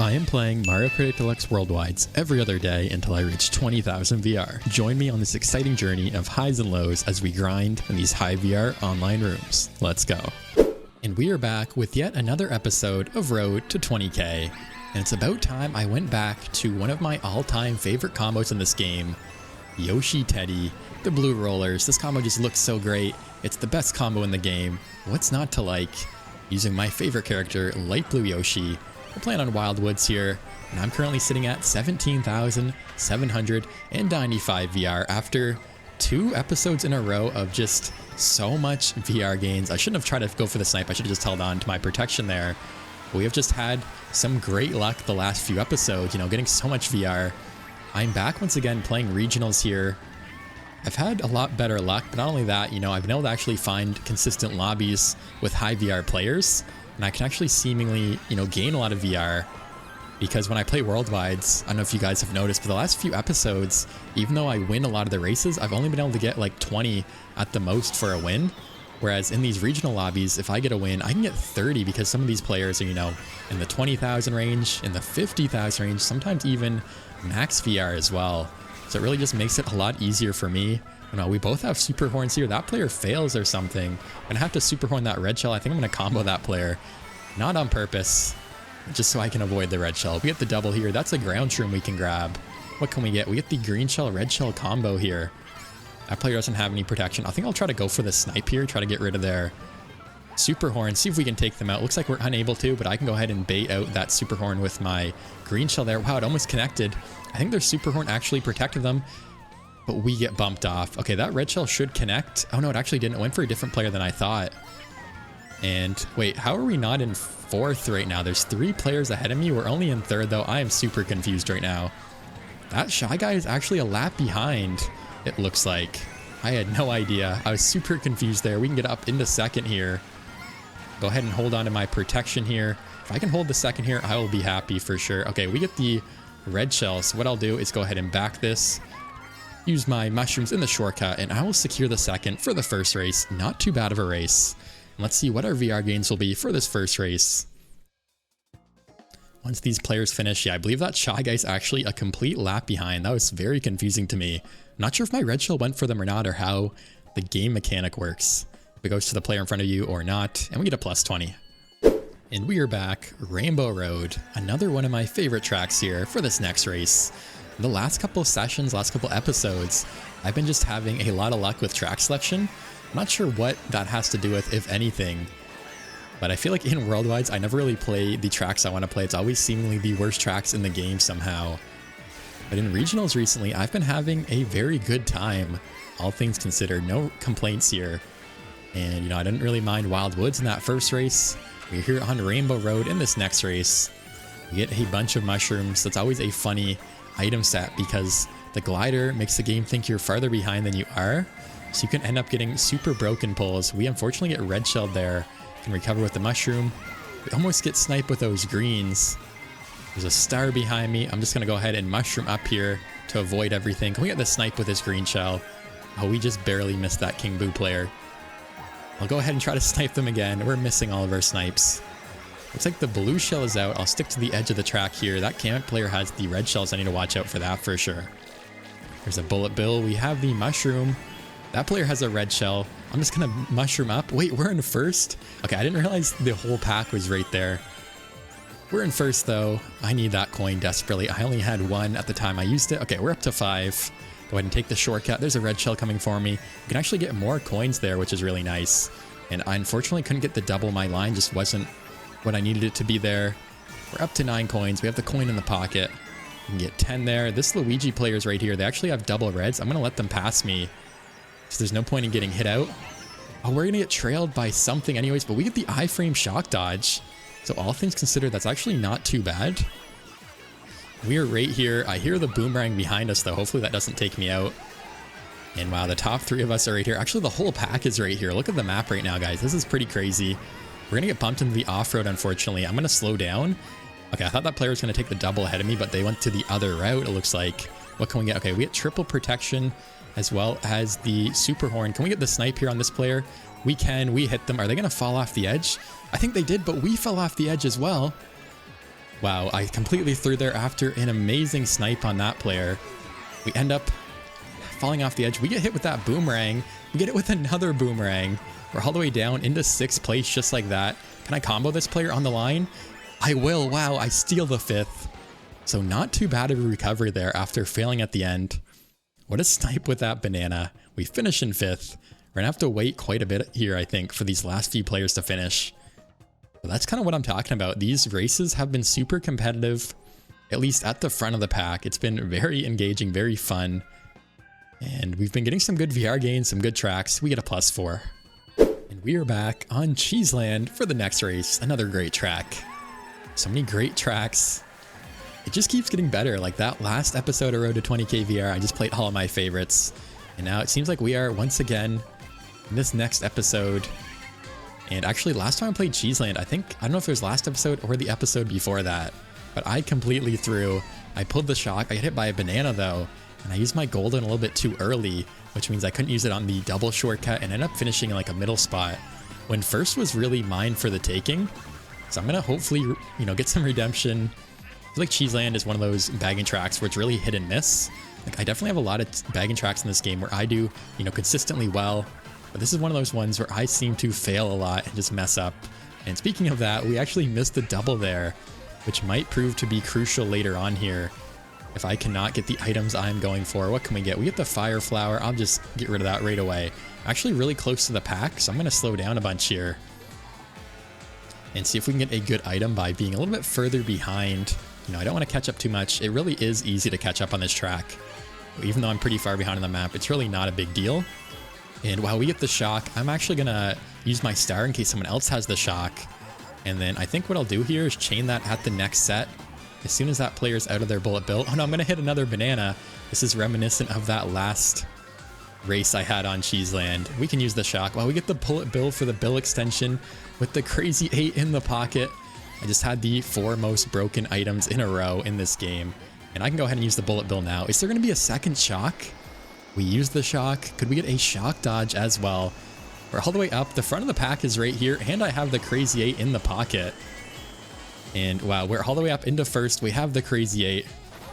I am playing Mario Kart Deluxe Worldwides every other day until I reach 20,000 VR. Join me on this exciting journey of highs and lows as we grind in these high VR online rooms. Let's go. And we are back with yet another episode of Road to 20k. And it's about time I went back to one of my all-time favorite combos in this game, Yoshi Teddy, the blue rollers. This combo just looks so great. It's the best combo in the game. What's not to like? Using my favorite character, light blue Yoshi. We're playing on Wildwoods here, and I'm currently sitting at 17,795 VR after 2 episodes in a row of just so much VR gains. I shouldn't have tried to go for the snipe. I should have just held on to my protection there. But we have just had some great luck the last few episodes, getting so much VR. I'm back once again playing regionals here. I've had a lot better luck, but not only that, I've been able to actually find consistent lobbies with high VR players. And I can actually seemingly, gain a lot of VR because when I play Worldwides, I don't know if you guys have noticed, but the last few episodes, even though I win a lot of the races, I've only been able to get like 20 at the most for a win. Whereas in these regional lobbies, if I get a win, I can get 30 because some of these players are, in the 20,000 range, in the 50,000 range, sometimes even max VR as well. So it really just makes it a lot easier for me. We both have super horns here. That player fails or something. I'm gonna have to super horn that red shell. I think I'm gonna combo that player, not on purpose, just so I can avoid the red shell. We get the double here. That's a ground shroom we can grab. What can we get? We get the green shell, red shell combo here. That player doesn't have any protection. I think I'll try to go for the snipe here, try to get rid of their super horn, see if we can take them out. Looks like we're unable to, but I can go ahead and bait out that super horn with my green shell there. Wow, it almost connected. I think their super horn actually protected them, but we get bumped off. Okay, that red shell should connect. Oh no, it actually didn't. It went for a different player than I thought. And wait, how are we not in 4th right now? There's 3 players ahead of me. We're only in 3rd though. I am super confused right now. That Shy Guy is actually a lap behind, it looks like. I had no idea. I was super confused there. We can get up into 2nd here. Go ahead and hold on to my protection here. If I can hold the 2nd here, I will be happy for sure. Okay, we get the red shell. So what I'll do is go ahead and back this. Use my mushrooms in the shortcut, and I will secure the 2nd for the first race. Not too bad of a race. And let's see what our VR gains will be for this first race. Once these players finish, I believe that Shy Guy's actually a complete lap behind. That was very confusing to me. Not sure if my red shell went for them or not, or how the game mechanic works. If it goes to the player in front of you or not, and we get a plus 20. And we are back, Rainbow Road, another one of my favorite tracks here for this next race. The last couple of sessions, last couple episodes, I've been just having a lot of luck with track selection. I'm not sure what that has to do with, if anything, but I feel like in Worldwides, I never really play the tracks I want to play. It's always seemingly the worst tracks in the game somehow. But in regionals recently, I've been having a very good time, all things considered. No complaints here. And, I didn't really mind Wildwoods in that first race. We're here on Rainbow Road in this next race. We get a bunch of mushrooms. That's always a funny item set because the glider makes the game think you're farther behind than you are, so you can end up getting super broken pulls. We unfortunately get red shelled there. Can recover with the mushroom. We almost get sniped with those greens. There's a star behind me. I'm just gonna go ahead and mushroom up here to avoid everything. Can we get the snipe with this green shell? Oh, we just barely missed that King Boo player. I'll go ahead and try to snipe them again. We're missing all of our snipes. Looks like the blue shell is out. I'll stick to the edge of the track here. That Kamek player has the red shells. I need to watch out for that for sure. There's a bullet bill. We have the mushroom. That player has a red shell. I'm just gonna mushroom up. Wait, we're in 1st? Okay, I didn't realize the whole pack was right there. We're in 1st though. I need that coin desperately. I only had 1 at the time I used it. Okay, we're up to 5. Go ahead and take the shortcut. There's a red shell coming for me. You can actually get more coins there, which is really nice. And I unfortunately couldn't get the double. My line just wasn't what I needed it to be there. We're up to 9 coins. We have the coin in the pocket. We can get 10 there. This Luigi player's right here. They actually have double reds. I'm going to let them pass me, so there's no point in getting hit out. Oh, we're going to get trailed by something anyways, but we get the iframe shock dodge. So all things considered, that's actually not too bad. We are right here. I hear the boomerang behind us though. Hopefully that doesn't take me out. And wow, the top 3 of us are right here. Actually, the whole pack is right here. Look at the map right now, guys. This is pretty crazy. We're gonna get bumped into the off-road, unfortunately. I'm gonna slow down. Okay, I thought that player was gonna take the double ahead of me, but they went to the other route, it looks like. What can we get? Okay, we get triple protection as well as the super horn. Can we get the snipe here on this player? We can. We hit them. Are they gonna fall off the edge? I think they did, but we fell off the edge as well. Wow, I completely threw there after an amazing snipe on that player. We end up falling off the edge. We get hit with that boomerang. We get it with another boomerang. We're all the way down into 6th place just like that. Can I combo this player on the line? I will. Wow, I steal the 5th. So not too bad of a recovery there after failing at the end. What a snipe with that banana. We finish in 5th. We're gonna have to wait quite a bit here, I think, for these last few players to finish. But that's kind of what I'm talking about. These races have been super competitive, at least at the front of the pack. It's been very engaging, very fun. And we've been getting some good VR gains, some good tracks. We get a +4. And we are back on Cheeseland for the next race. Another great track. So many great tracks. It just keeps getting better. Like that last episode of Road to 20K VR, I just played all of my favorites. And now it seems like we are once again in this next episode. And actually last time I played Cheeseland, I don't know if it was last episode or the episode before that, but I completely threw. I pulled the shock. I got hit by a banana though, and I used my golden a little bit too early, which means I couldn't use it on the double shortcut and ended up finishing in like a middle spot when first was really mine for the taking. So I'm gonna hopefully, get some redemption. I feel like Cheeseland is one of those bagging tracks where it's really hit and miss. Like I definitely have a lot of bagging tracks in this game where I do, consistently well. But this is one of those ones where I seem to fail a lot and just mess up. And speaking of that, we actually missed the double there, which might prove to be crucial later on here. If I cannot get the items I'm going for, what can we get? We get the fire flower. I'll just get rid of that right away. I'm actually really close to the pack, so I'm going to slow down a bunch here and see if we can get a good item by being a little bit further behind. I don't want to catch up too much. It really is easy to catch up on this track. Even though I'm pretty far behind on the map, it's really not a big deal. And while we get the shock, I'm actually going to use my star in case someone else has the shock. And then I think what I'll do here is chain that at the next set. As soon as that player's out of their bullet bill. Oh no, I'm going to hit another banana. This is reminiscent of that last race I had on Cheeseland. We can use the shock. Well, we get the bullet bill for the bill extension with the crazy 8 in the pocket. I just had the 4 most broken items in a row in this game. And I can go ahead and use the bullet bill now. Is there going to be a second shock? We use the shock. Could we get a shock dodge as well? We're all the way up. The front of the pack is right here. And I have the crazy 8 in the pocket. And wow, we're all the way up into first. We have the crazy 8.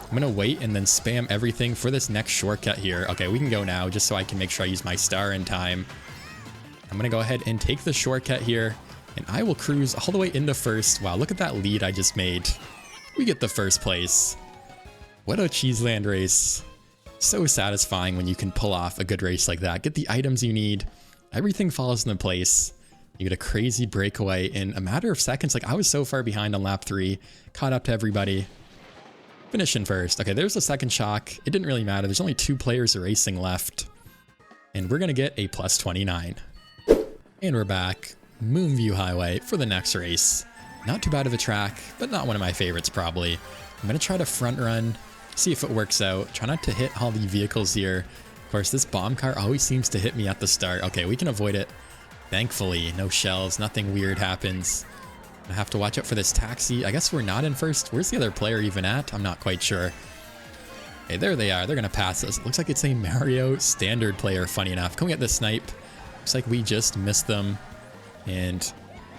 I'm going to wait and then spam everything for this next shortcut here. Okay, we can go now just so I can make sure I use my star in time. I'm going to go ahead and take the shortcut here. And I will cruise all the way into first. Wow, look at that lead I just made. We get the first place. What a Cheeseland race. So satisfying when you can pull off a good race like that. Get the items you need. Everything falls into place. You get a crazy breakaway in a matter of seconds. Like I was so far behind on lap 3. Caught up to everybody. Finishing first. Okay, there's the second shock. It didn't really matter. There's only 2 players racing left. And we're going to get a +29. And we're back. Moonview Highway for the next race. Not too bad of a track, but not one of my favorites probably. I'm going to try to front run. See if it works out. Try not to hit all the vehicles here. Of course, this bomb car always seems to hit me at the start. Okay, we can avoid it. Thankfully, no shells. Nothing weird happens. I have to watch out for this taxi. I guess we're not in first. Where's the other player even at? I'm not quite sure. Okay, there they are. They're going to pass us. It looks like it's a Mario standard player, funny enough. Can we get the snipe? Looks like we just missed them. And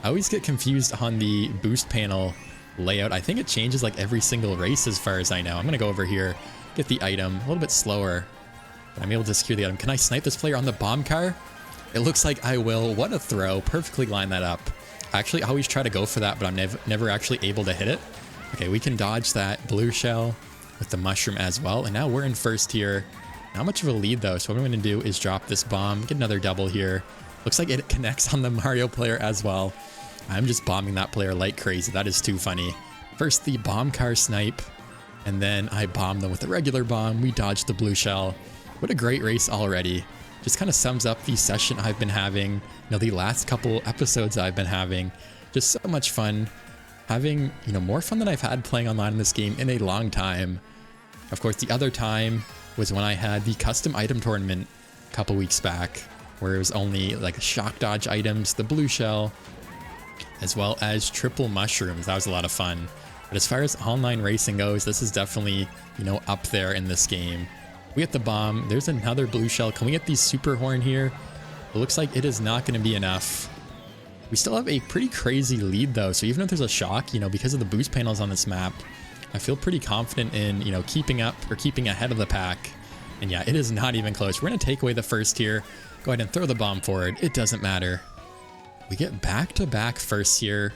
I always get confused on the boost panel layout. I think it changes like every single race as far as I know. I'm gonna go over here, get the item, a little bit slower, but I'm able to secure the item. Can I snipe this player on the bomb car? It looks like I will. What a throw. Perfectly line that up. Actually, I always try to go for that, but I'm never actually able to hit it. Okay, we can dodge that blue shell with the mushroom as well. And now we're in first here. Not much of a lead though, so what I'm gonna do is drop this bomb, get another double here. Looks like it connects on the Mario player as well. I'm just bombing that player like crazy. That is too funny. First the bomb car snipe, and then I bomb them with a regular bomb. We dodged the blue shell. What a great race already. Just kind of sums up the session I've been having, the last couple episodes I've been having. Just so much fun. Having, more fun than I've had playing online in this game in a long time. Of course, the other time was when I had the custom item tournament a couple weeks back, where it was only like shock dodge items, the blue shell, as well as triple mushrooms. That was a lot of fun. But as far as online racing goes, this is definitely, up there in this game. We get the bomb. There's another blue shell. Can we get the super horn here? It looks like it is not going to be enough. We still have a pretty crazy lead though, so even if there's a shock, you know, because of the boost panels on this map, I feel pretty confident in, you know, keeping up or keeping ahead of the pack. And yeah, it is not even close. We're going to take away the first here. Go ahead and throw the bomb forward. It doesn't matter. We get back-to-back firsts here.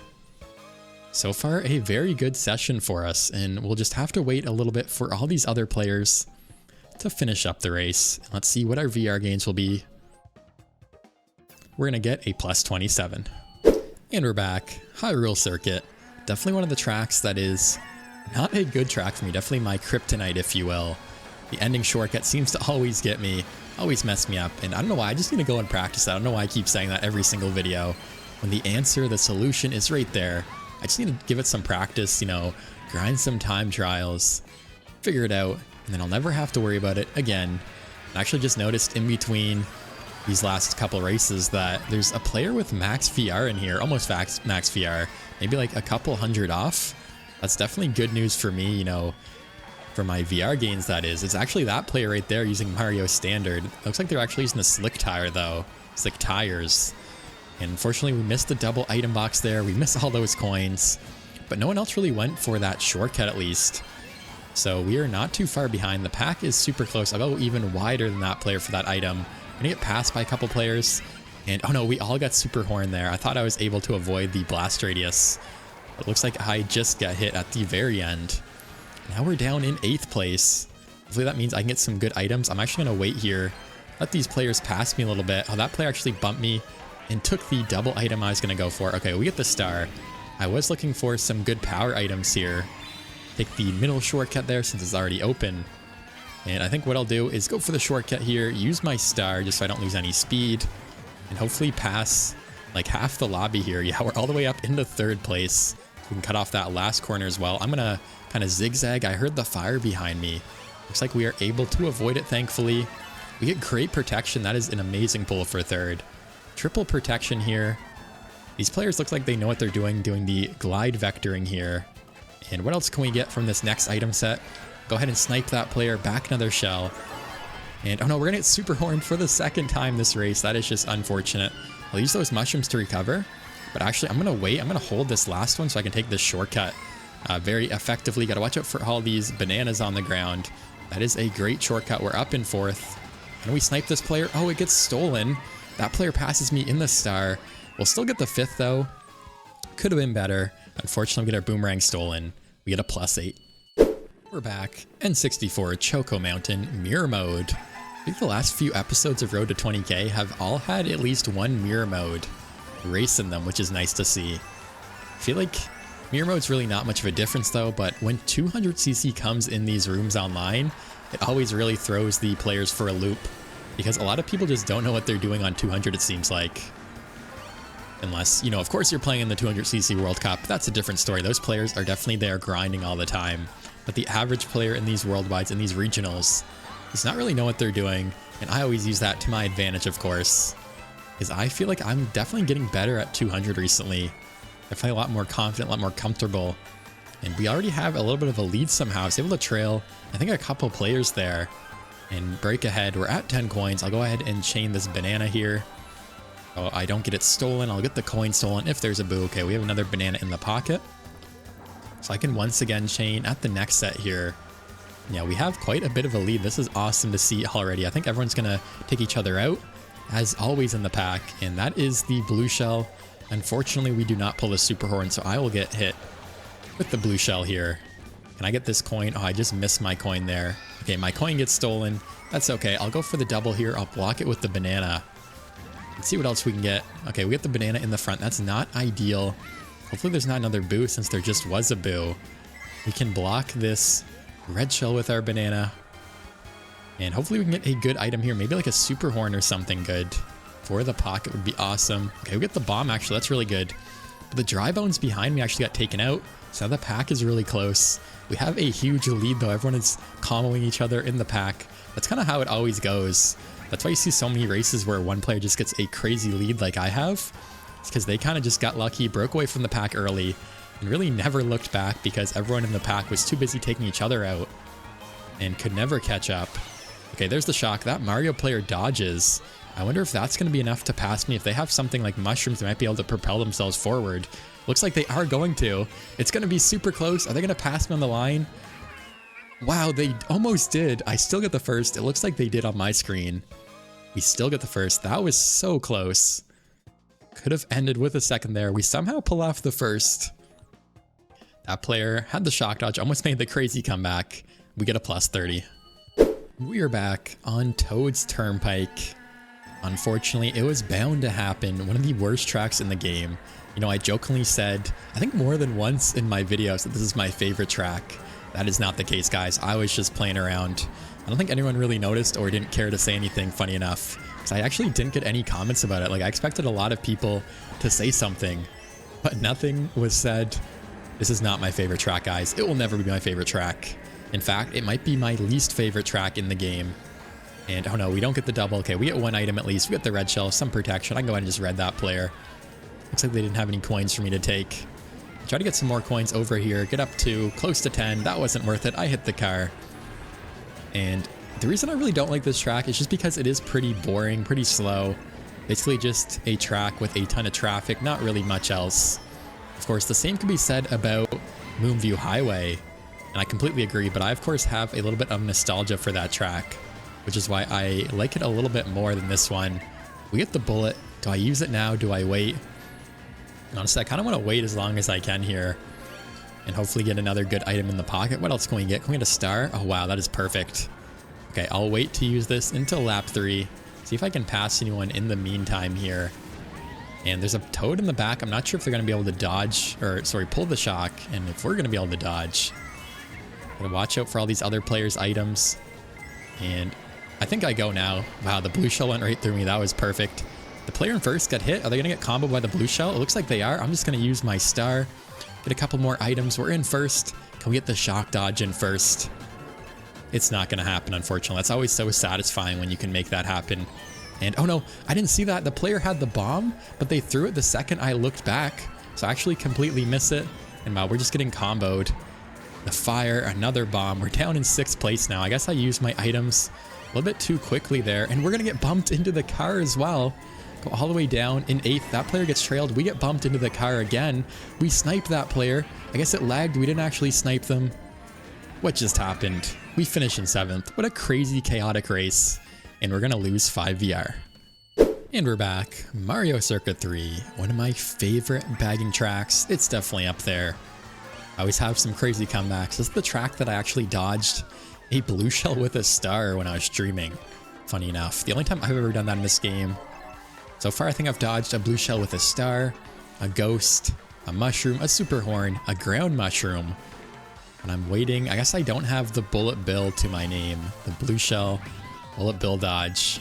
So far, a very good session for us, and we'll just have to wait a little bit for all these other players to finish up the race. Let's see what our VR gains will be. We're going to get a plus 27. And we're back. Hyrule Circuit. Definitely one of the tracks that is not a good track for me. Definitely my kryptonite, if you will. The ending shortcut seems to always get me, always mess me up. And I don't know why. I just need to go and practice that. I don't know why I keep saying that every single video. When the answer, the solution is right there. I just need to give it some practice, you know, grind some time trials, figure it out, and then I'll never have to worry about it again. I actually just noticed in between these last couple races that there's a player with max VR in here, almost max VR, maybe like a couple hundred off. That's definitely good news for me, you know, for my VR gains that is. It's actually that player right there using Mario Standard. Looks like they're actually using the Slick Tire though, Slick Tires. And unfortunately, we missed the double item box there. We missed all those coins, but no one else really went for that shortcut at least. So we are not too far behind. The pack is super close. I'll go even wider than that player for that item. I'm gonna get passed by a couple players. And oh no, we all got super horn there. I thought I was able to avoid the blast radius. It looks like I just got hit at the very end. Now we're down in 8th place. Hopefully that means I can get some good items. I'm actually gonna wait here. Let these players pass me a little bit. Oh, that player actually bumped me and took the double item I was going to go for. Okay, we get the star. I was looking for some good power items here. Take the middle shortcut there since it's already open. And I think what I'll do is go for the shortcut here, use my star just so I don't lose any speed, and hopefully pass like half the lobby here. Yeah, we're all the way up into 3rd place. We can cut off that last corner as well. I'm going to kind of zigzag. I heard the fire behind me. Looks like we are able to avoid it, thankfully. We get great protection. That is an amazing pull for 3rd. Triple protection here. These players look like they know what they're doing the glide vectoring here. And what else can we get from this next item set? Go ahead and snipe that player, back another shell. And oh no, we're gonna get super horned for the 2nd time this race. That is just unfortunate. I'll use those mushrooms to recover, but actually I'm gonna wait. I'm gonna hold this last one so I can take this shortcut very effectively. Gotta watch out for all these bananas on the ground. That is a great shortcut. We're up in 4th. And we snipe this player. Oh, it gets stolen. That player passes me in the star. We'll still get the 5th though. Could have been better. Unfortunately, we get our boomerang stolen. We get a plus 8. We're back. N64 Choco Mountain Mirror Mode. I think the last few episodes of Road to 20k have all had at least one mirror mode race in them, which is nice to see. I feel like mirror mode's really not much of a difference though, but when 200cc comes in these rooms online, it always really throws the players for a loop. Because a lot of people just don't know what they're doing on 200, it seems like. Unless, you know, of course you're playing in the 200cc World Cup. That's a different story. Those players are definitely there grinding all the time. But the average player in these worldwides, in these regionals, does not really know what they're doing. And I always use that to my advantage, of course. Because I feel like I'm definitely getting better at 200 recently. Definitely a lot more confident, a lot more comfortable. And we already have a little bit of a lead somehow. I was able to trail, I think, a couple players there. And break ahead. We're at 10 coins. I'll go ahead and chain this banana here. Oh, I don't get it stolen. I'll get the coin stolen if there's a boo. Okay, we have another banana in the pocket. So I can once again chain at the next set here. Yeah, we have quite a bit of a lead. This is awesome to see already. I think everyone's going to take each other out, as always in the pack. And that is the blue shell. Unfortunately, we do not pull the super horn, so I will get hit with the blue shell here. Can I get this coin? Oh, I just missed my coin there. Okay, my coin gets stolen. That's okay. I'll go for the double here. I'll block it with the banana. Let's see what else we can get. Okay, we get the banana in the front. That's not ideal. Hopefully there's not another boo since there just was a boo. We can block this red shell with our banana. And hopefully we can get a good item here. Maybe like a super horn or something good. For the pocket would be awesome. Okay, we get the bomb actually. That's really good. But the dry bones behind me actually got taken out. So now the pack is really close. We have a huge lead though. Everyone is comboing each other in the pack. That's kind of how it always goes. That's why you see so many races where one player just gets a crazy lead like I have. It's because they kind of just got lucky, broke away from the pack early, and really never looked back because everyone in the pack was too busy taking each other out and could never catch up. Okay, there's the shock. That Mario player dodges. I wonder if that's going to be enough to pass me. If they have something like mushrooms, they might be able to propel themselves forward. Looks like they are going to. It's going to be super close. Are they going to pass me on the line? Wow, they almost did. I still get the first. It looks like they did on my screen. We still get the first. That was so close. Could have ended with a second there. We somehow pull off the first. That player had the shock dodge, almost made the crazy comeback. We get a plus 30. We are back on Toad's Turnpike. Unfortunately, it was bound to happen. One of the worst tracks in the game. You know, I jokingly said, I think more than once in my videos, that this is my favorite track. That is not the case, guys. I was just playing around. I don't think anyone really noticed or didn't care to say anything funny enough. So I actually didn't get any comments about it. Like, I expected a lot of people to say something, but nothing was said. This is not my favorite track, guys. It will never be my favorite track. In fact, it might be my least favorite track in the game. And oh no, we don't get the double. Okay, we get one item at least. We get the red shell, some protection. I can go ahead and just red that player. Looks like they didn't have any coins for me to take. Try to get some more coins over here. Get up to close to 10. That wasn't worth it. I hit the car. And the reason I really don't like this track is just because it is pretty boring, pretty slow. Basically just a track with a ton of traffic, not really much else. Of course, the same can be said about Moonview Highway. And I completely agree, but I of course have a little bit of nostalgia for that track, which is why I like it a little bit more than this one. We get the bullet. Do I use it now? Do I wait? Honestly, I kind of want to wait as long as I can here and hopefully get another good item in the pocket. What else can we get? Can we get a star? Oh, wow, that is perfect. Okay, I'll wait to use this until lap 3. See if I can pass anyone in the meantime here. And there's a Toad in the back. I'm not sure if they're going to be able to dodge, or sorry, pull the shock, and if we're going to be able to dodge. Gotta watch out for all these other players' items. And I think I go now. Wow, the blue shell went right through me. That was perfect. The player in first got hit. Are they going to get comboed by the blue shell? It looks like they are. I'm just going to use my star. Get a couple more items. We're in first. Can we get the shock dodge in first? It's not going to happen, unfortunately. That's always so satisfying when you can make that happen. And oh no, I didn't see that. The player had the bomb, but they threw it the second I looked back. So I actually completely miss it. And wow, we're just getting comboed. The fire, another bomb. We're down in 6th place now. I guess I used my items a little bit too quickly there. And we're going to get bumped into the car as well. Go all the way down in 8th. That player gets trailed. We get bumped into the car again. We sniped that player. I guess it lagged. We didn't actually snipe them. What just happened? We finish in 7th. What a crazy, chaotic race. And we're going to lose 5 VR. And we're back. Mario Circuit 3. One of my favorite bagging tracks. It's definitely up there. I always have some crazy comebacks. This is the track that I actually dodged a blue shell with a star when I was streaming. Funny enough. The only time I've ever done that in this game. So far, I think I've dodged a blue shell with a star, a ghost, a mushroom, a super horn, a ground mushroom. And I'm waiting. I guess I don't have the bullet bill to my name. The blue shell, bullet bill dodge.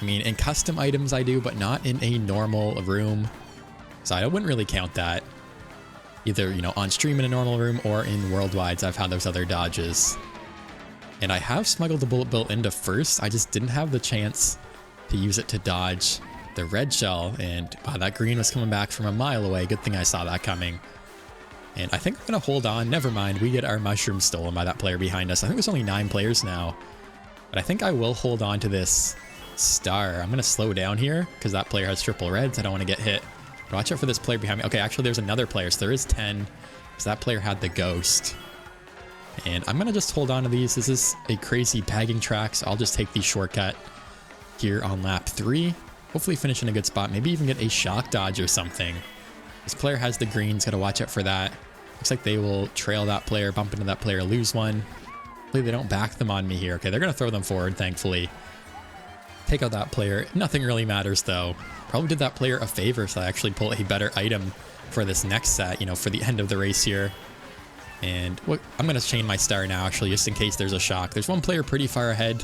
I mean, in custom items I do, but not in a normal room. So I wouldn't really count that. Either, you know, on stream in a normal room or in worldwides, I've had those other dodges. And I have smuggled the bullet bill into first. I just didn't have the chance to use it to dodge the red shell. And wow, that green was coming back from a mile away. Good thing I saw that coming. And I think I'm going to hold on. Never mind. We get our mushroom stolen by that player behind us. I think there's only 9 players now. But I think I will hold on to this star. I'm going to slow down here because that player has triple reds. I don't want to get hit. But watch out for this player behind me. Okay, actually, there's another player. So there is 10 because that player had the ghost. And I'm going to just hold on to these. This is a crazy bagging track, so I'll just take the shortcut here on lap 3. Hopefully finish in a good spot. Maybe even get a shock dodge or something. This player has the greens. Got to watch out for that. Looks like they will trail that player, bump into that player, lose one. Hopefully they don't back them on me here. Okay, they're going to throw them forward, thankfully. Take out that player. Nothing really matters, though. Probably did that player a favor, so I actually pull a better item for this next set, you know, for the end of the race here. And I'm going to chain my star now, actually, just in case there's a shock. There's one player pretty far ahead.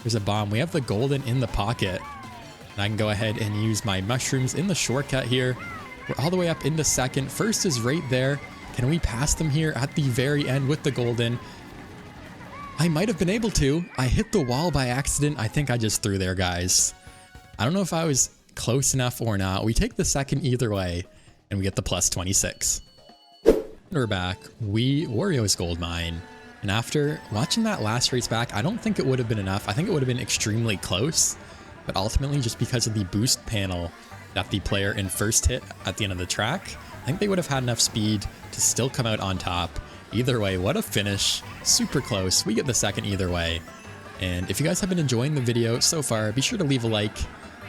There's a bomb. We have the golden in the pocket. And I can go ahead and use my mushrooms in the shortcut here. We're all the way up into second. First is right there. Can we pass them here at the very end with the golden? I might have been able to. I hit the wall by accident. I think I just threw there, guys. I don't know if I was close enough or not. We take the second either way, and we get the plus 26. We're back. Wario's gold mine. And after watching that last race back, I don't think it would have been enough. I think it would have been extremely close. but ultimately just because of the boost panel that the player in first hit at the end of the track, I think they would have had enough speed to still come out on top. Either way, what a finish. Super close. We get the second either way. And if you guys have been enjoying the video so far, be sure to leave a like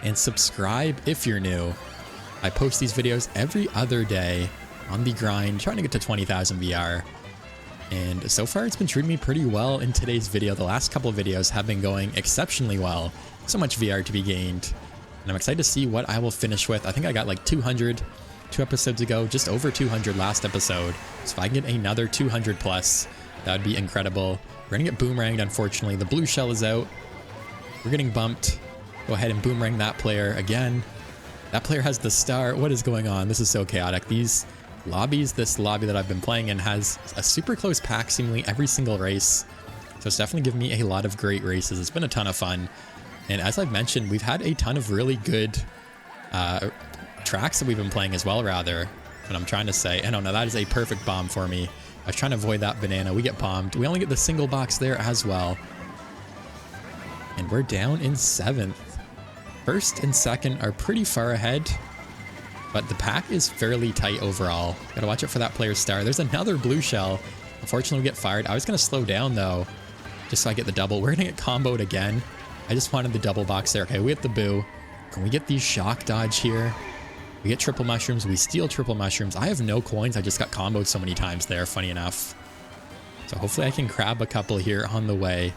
and subscribe if you're new. I post these videos every other day on the grind, trying to get to 20,000 VR. And so far it's been treating me pretty well in today's video. The last couple of videos have been going exceptionally well. So much VR to be gained. And I'm excited to see what I will finish with. I think I got like 200 2 episodes ago, just over 200 last episode. So if I can get another 200 plus, that would be incredible. We're gonna get boomeranged, unfortunately. The blue shell is out. We're getting bumped. Go ahead and boomerang that player again. That player has the star. What is going on? This is so chaotic. These lobbies, this lobby that I've been playing in has a super close pack seemingly every single race. So it's definitely given me a lot of great races. It's been a ton of fun. And as I've mentioned, we've had a ton of really good tracks that we've been playing as well, rather. What I'm trying to say. And oh no, that is a perfect bomb for me. I was trying to avoid that banana. We get bombed. We only get the single box there as well. And we're down in 7th. First and second are pretty far ahead, but the pack is fairly tight overall. Gotta watch out for that player's star. There's another blue shell. Unfortunately, we get fired. I was gonna slow down though, just so I get the double. We're gonna get comboed again. I just wanted the double box there. Okay, we get the boo. Can we get the shock dodge here? We get triple mushrooms. We steal triple mushrooms. I have no coins. I just got comboed so many times there, funny enough. So hopefully I can grab a couple here on the way.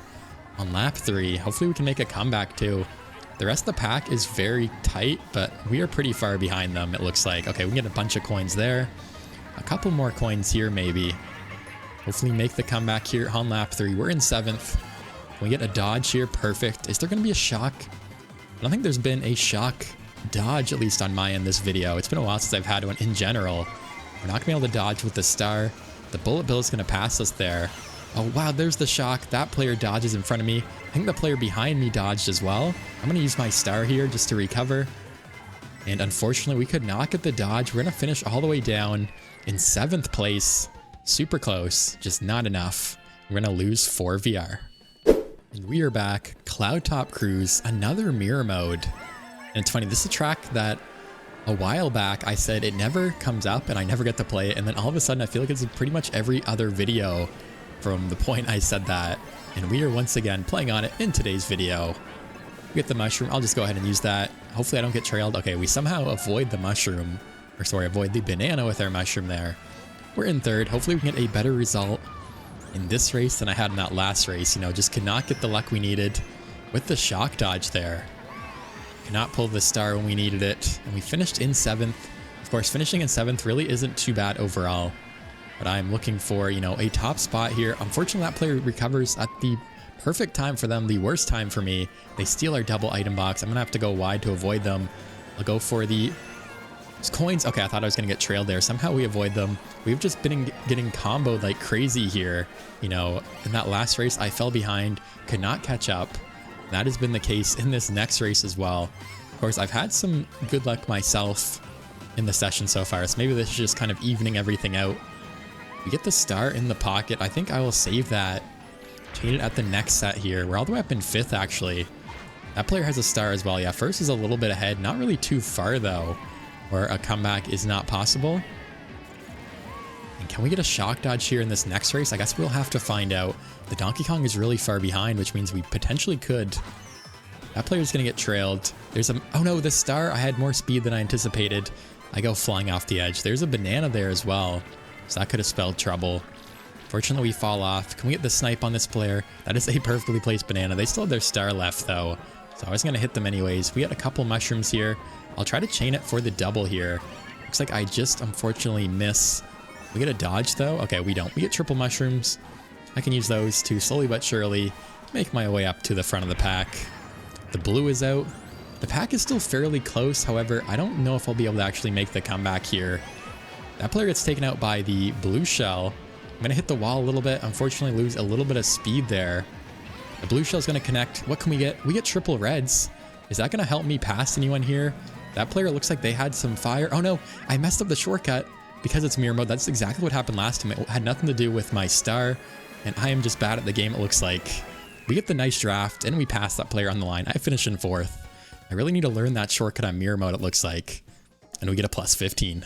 On lap 3, hopefully we can make a comeback too. The rest of the pack is very tight, but we are pretty far behind them, it looks like. Okay, we can get a bunch of coins there. A couple more coins here, maybe. Hopefully make the comeback here on lap 3. We're in 7th. Can we get a dodge here? Perfect. Is there going to be a shock? I don't think there's been a shock dodge, at least on my end this video. It's been a while since I've had one in general. We're not going to be able to dodge with the star. The bullet bill is going to pass us there. Oh, wow, there's the shock. That player dodges in front of me. I think the player behind me dodged as well. I'm going to use my star here just to recover. And unfortunately, we could not get the dodge. We're going to finish all the way down in 7th place. Super close, just not enough. We're going to lose 4 VR. And we are back. Cloudtop Cruise, another mirror mode. And it's funny, this is a track that a while back I said it never comes up and I never get to play it. And then all of a sudden I feel like it's in pretty much every other video from the point I said that. And we are once again playing on it in today's video. We get the mushroom. I'll just go ahead and use that. Hopefully I don't get trailed. Okay, we somehow avoid the mushroom. Or sorry, avoid the banana with our mushroom there. We're in 3rd. Hopefully we can get a better result in this race than I had in that last race. You know, just could not get the luck we needed with the shock dodge there. Could not pull the star when we needed it. And we finished in 7th. Of course, finishing in 7th really isn't too bad overall. But I'm looking for, you know, a top spot here. Unfortunately, that player recovers at the perfect time for them, the worst time for me. They steal our double item box. I'm going to have to go wide to avoid them. I'll go for the coins. Okay, I thought I was going to get trailed there. Somehow we avoid them. We've just been getting comboed like crazy here. You know, in that last race, I fell behind, could not catch up. That has been the case in this next race as well. Of course, I've had some good luck myself in the session so far, so maybe this is just kind of evening everything out. We get the star in the pocket. I think I will save that. Change it at the next set here. We're all the way up in 5th, actually. That player has a star as well. Yeah, first is a little bit ahead. Not really too far, though, where a comeback is not possible. And can we get a shock dodge here in this next race? I guess we'll have to find out. The Donkey Kong is really far behind, which means we potentially could. That player's going to get trailed. There's a... Oh, no, the star. I had more speed than I anticipated. I go flying off the edge. There's a banana there as well. So that could have spelled trouble. Fortunately, we fall off. Can we get the snipe on this player? That is a perfectly placed banana. They still have their star left, though. So I was going to hit them anyways. We got a couple mushrooms here. I'll try to chain it for the double here. Looks like I just unfortunately miss. We get a dodge, though. Okay, we don't. We get triple mushrooms. I can use those to slowly but surely make my way up to the front of the pack. The blue is out. The pack is still fairly close. However, I don't know if I'll be able to actually make the comeback here. That player gets taken out by the blue shell. I'm going to hit the wall a little bit. Unfortunately, lose a little bit of speed there. The blue shell is going to connect. What can we get? We get triple reds. Is that going to help me pass anyone here? That player looks like they had some fire. Oh no, I messed up the shortcut because it's mirror mode. That's exactly what happened last time. It had nothing to do with my star, and I am just bad at the game, it looks like. We get the nice draft, and we pass that player on the line. I finish in 4th. I really need to learn that shortcut on mirror mode, it looks like. And we get a plus 15.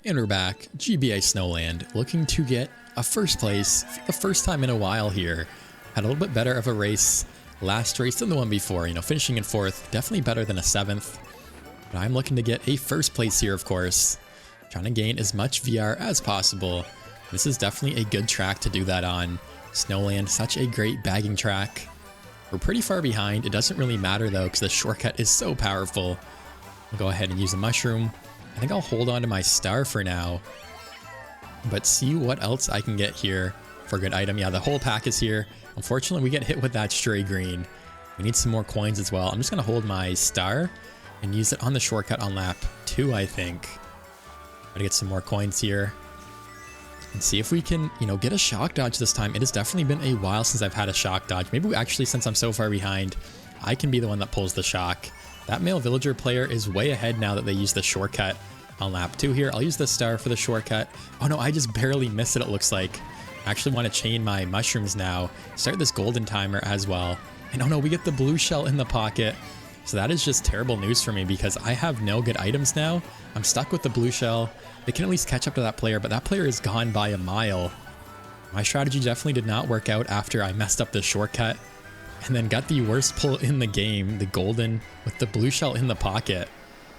And we're back. GBA Snowland, looking to get a first place for the first time in a while here. Had a little bit better of a race last race than the one before. You know, finishing in 4th, definitely better than a 7th. But I'm looking to get a first place here, of course. Trying to gain as much VR as possible. This is definitely a good track to do that on. Snowland, such a great bagging track. We're pretty far behind. It doesn't really matter though, because the shortcut is so powerful. I'll go ahead and use a mushroom. I think I'll hold on to my star for now, but see what else I can get here for a good item. Yeah, the whole pack is here. Unfortunately, we get hit with that stray green. We need some more coins as well. I'm just going to hold my star and use it on the shortcut on lap 2, I think. Gotta get some more coins here and see if we can, you know, get a shock dodge this time. It has definitely been a while since I've had a shock dodge. Maybe actually, since I'm so far behind, I can be the one that pulls the shock. That male villager player is way ahead now that they use the shortcut on lap 2 here. I'll use the star for the shortcut. Oh no, I just barely missed it, it looks like. I actually want to chain my mushrooms now. Start this golden timer as well. And oh no, we get the blue shell in the pocket. So that is just terrible news for me because I have no good items now. I'm stuck with the blue shell. They can at least catch up to that player, but that player is gone by a mile. My strategy definitely did not work out after I messed up the shortcut and then got the worst pull in the game, the golden with the blue shell in the pocket.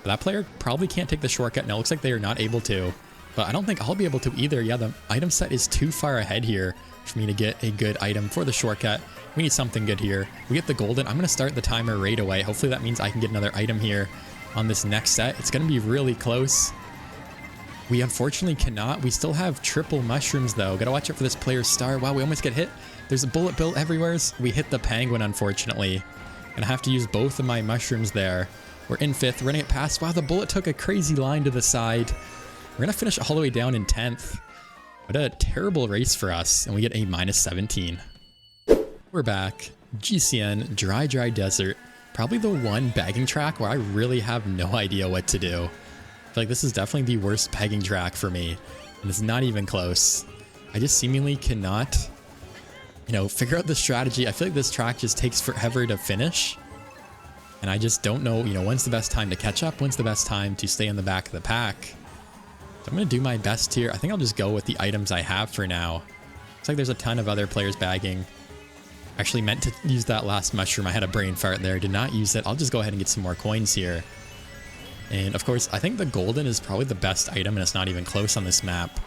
But that player probably can't take the shortcut. Now it looks like they are not able to, but I don't think I'll be able to either. Yeah, the item set is too far ahead here for me to get a good item for the shortcut. We need something good here. We get the golden. I'm going to start the timer right away. Hopefully that means I can get another item here on this next set. It's going to be really close. We unfortunately cannot. We still have triple mushrooms though. Gotta watch out for this player's star. Wow, we almost get hit. There's a bullet bill everywhere. We hit the penguin, unfortunately. Gonna have to use both of my mushrooms there. We're in 5th, running it past. Wow, the bullet took a crazy line to the side. We're gonna finish all the way down in 10th. What a terrible race for us. And we get a minus 17. We're back. GCN Dry Dry Desert. Probably the one bagging track where I really have no idea what to do. I feel like this is definitely the worst pegging track for me, and it's not even close. I just seemingly cannot, you know, figure out the strategy. I feel like this track just takes forever to finish, and I just don't know, you know, when's the best time to catch up, when's the best time to stay in the back of the pack. So I'm going to do my best here. I think I'll just go with the items I have for now. Looks like there's a ton of other players bagging. Actually meant to use that last mushroom. I had a brain fart there, did not use it. I'll just go ahead and get some more coins here. And of course, I think the golden is probably the best item, and it's not even close on this map.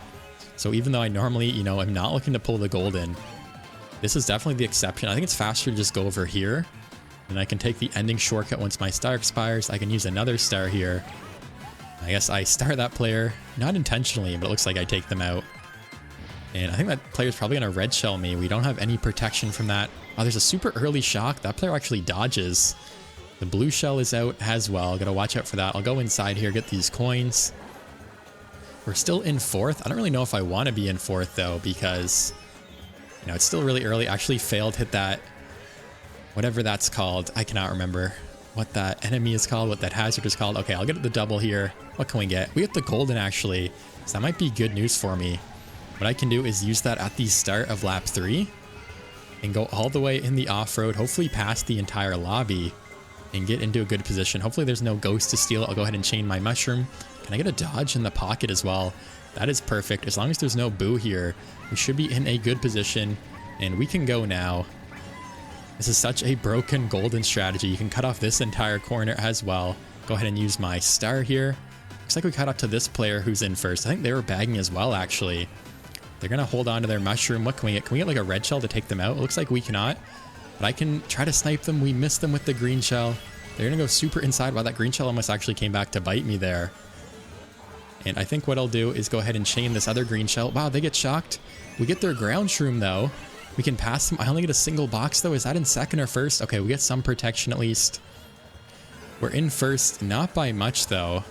So even though I normally, you know, I'm not looking to pull the golden, this is definitely the exception. I think it's faster to just go over here, and I can take the ending shortcut once my star expires. I can use another star here. I guess I star that player, not intentionally, but it looks like I take them out. And I think that player's probably gonna red shell me. We don't have any protection from that. Oh, there's a super early shock. That player actually dodges. The blue shell is out as well. Gotta watch out for that. I'll go inside here, get these coins. We're still in 4th. I don't really know if I want to be in 4th though, because, you know, it's still really early. I actually failed, hit that, whatever that's called. I cannot remember what that enemy is called, what that hazard is called. Okay, I'll get the double here. What can we get? We get the golden actually, so that might be good news for me. What I can do is use that at the start of lap 3 and go all the way in the off-road, hopefully past the entire lobby, and get into a good position. Hopefully there's no ghost to steal it. I'll go ahead and chain my mushroom. Can I get a dodge in the pocket as well? That is perfect. As long as there's no boo here, we should be in a good position, and we can go now. This is such a broken golden strategy. You can cut off this entire corner as well. Go ahead and use my star here. Looks like we cut up to this player who's in first. I think they were bagging as well, actually. They're going to hold on to their mushroom. What can we get? Can we get like a red shell to take them out? It looks like we cannot. But I can try to snipe them. We missed them with the green shell. They're going to go super inside. Wow, that green shell almost actually came back to bite me there. And I think what I'll do is go ahead and chain this other green shell. Wow, they get shocked. We get their ground shroom though. We can pass them. I only get a single box though. Is that in 2nd or 1st? Okay, we get some protection at least. We're in 1st, not by much though.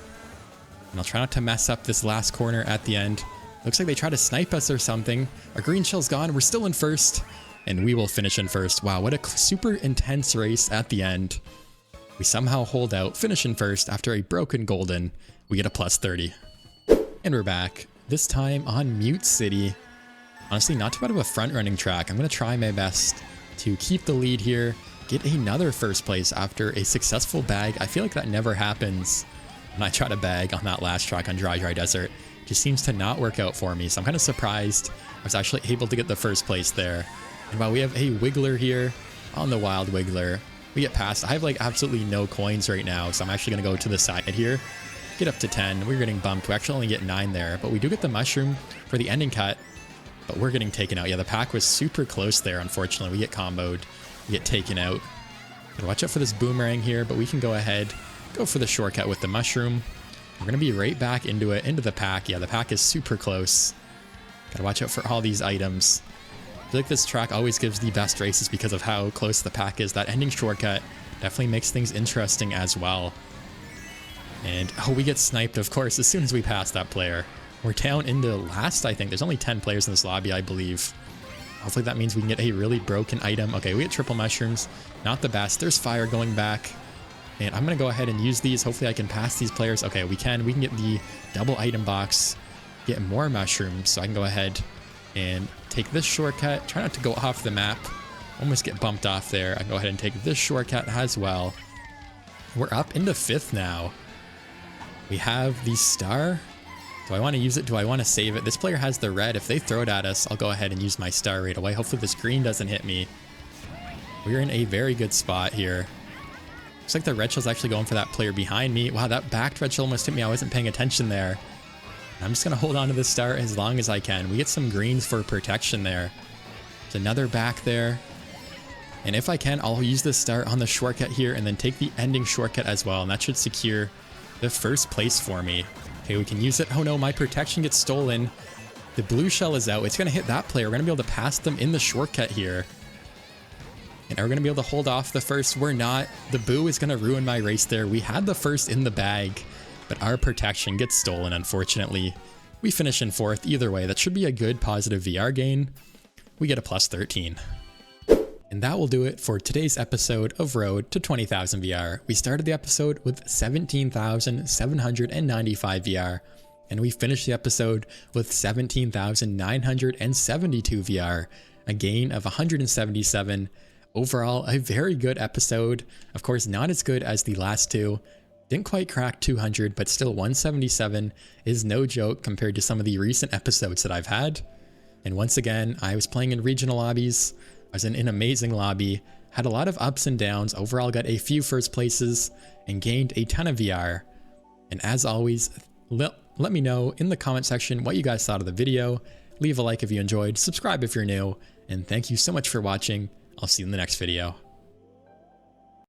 And I'll try not to mess up this last corner at the end. Looks like they try to snipe us or something. Our green shell's gone. We're still in 1st. And we will finish in 1st. Wow, what a super intense race at the end. We somehow hold out, finish in 1st after a broken golden. We get a plus 30. And we're back. This time on Mute City. Honestly, not too bad of a front-running track. I'm going to try my best to keep the lead here, get another first place after a successful bag. I feel like that never happens when I try to bag on that last track on Dry Dry Desert. It just seems to not work out for me, so I'm kind of surprised I was actually able to get the first place there. And while we have a Wiggler here on the Wild Wiggler, we get past. I have like absolutely no coins right now, so I'm actually going to go to the side here. Get up to 10. We're getting bumped. We actually only get 9 there, but we do get the mushroom for the ending cut, but we're getting taken out. Yeah, the pack was super close there. Unfortunately, we get comboed. We get taken out. Gotta watch out for this boomerang here, but we can go ahead, go for the shortcut with the mushroom. We're going to be right back into it, into the pack. Yeah, the pack is super close. Gotta watch out for all these items. I feel like this track always gives the best races because of how close the pack is. That ending shortcut definitely makes things interesting as well. And, oh, we get sniped, of course, as soon as we pass that player. We're down in the last, I think. There's only 10 players in this lobby, I believe. Hopefully that means we can get a really broken item. Okay, we get triple mushrooms. Not the best. There's fire going back. And I'm going to go ahead and use these. Hopefully I can pass these players. Okay, we can. We can get the double item box. Get more mushrooms. So I can go ahead and take this shortcut. Try not to go off the map. Almost get bumped off there. I can go ahead and take this shortcut as well. We're up into 5th now. We have the star. Do I want to use it? Do I want to save it? This player has the red. If they throw it at us, I'll go ahead and use my star right away. Hopefully this green doesn't hit me. We're in a very good spot here. Looks like the red shell's actually going for that player behind me. Wow, that backed red shell almost hit me. I wasn't paying attention there. I'm just going to hold on to the star as long as I can. We get some greens for protection there. There's another back there. And if I can, I'll use the star on the shortcut here and then take the ending shortcut as well. And that should secure the first place for me. Okay, we can use it. Oh no, my protection gets stolen. The blue shell is out. It's going to hit that player. We're going to be able to pass them in the shortcut here. And are we going to be able to hold off the first? We're not. The boo is going to ruin my race there. We had the first in the bag, but our protection gets stolen, unfortunately. We finish in 4th. Either way, that should be a good positive VR gain. We get a plus 13. And that will do it for today's episode of Road to 20,000 VR. We started the episode with 17,795 VR, and we finished the episode with 17,972 VR, a gain of 177. Overall, a very good episode. Of course, not as good as the last two. Didn't quite crack 200, but still 177 is no joke compared to some of the recent episodes that I've had. And once again, I was playing in regional lobbies. I was in an amazing lobby, had a lot of ups and downs, overall got a few first places, and gained a ton of VR. And as always, let me know in the comment section what you guys thought of the video. Leave a like if you enjoyed, subscribe if you're new, and thank you so much for watching. I'll see you in the next video.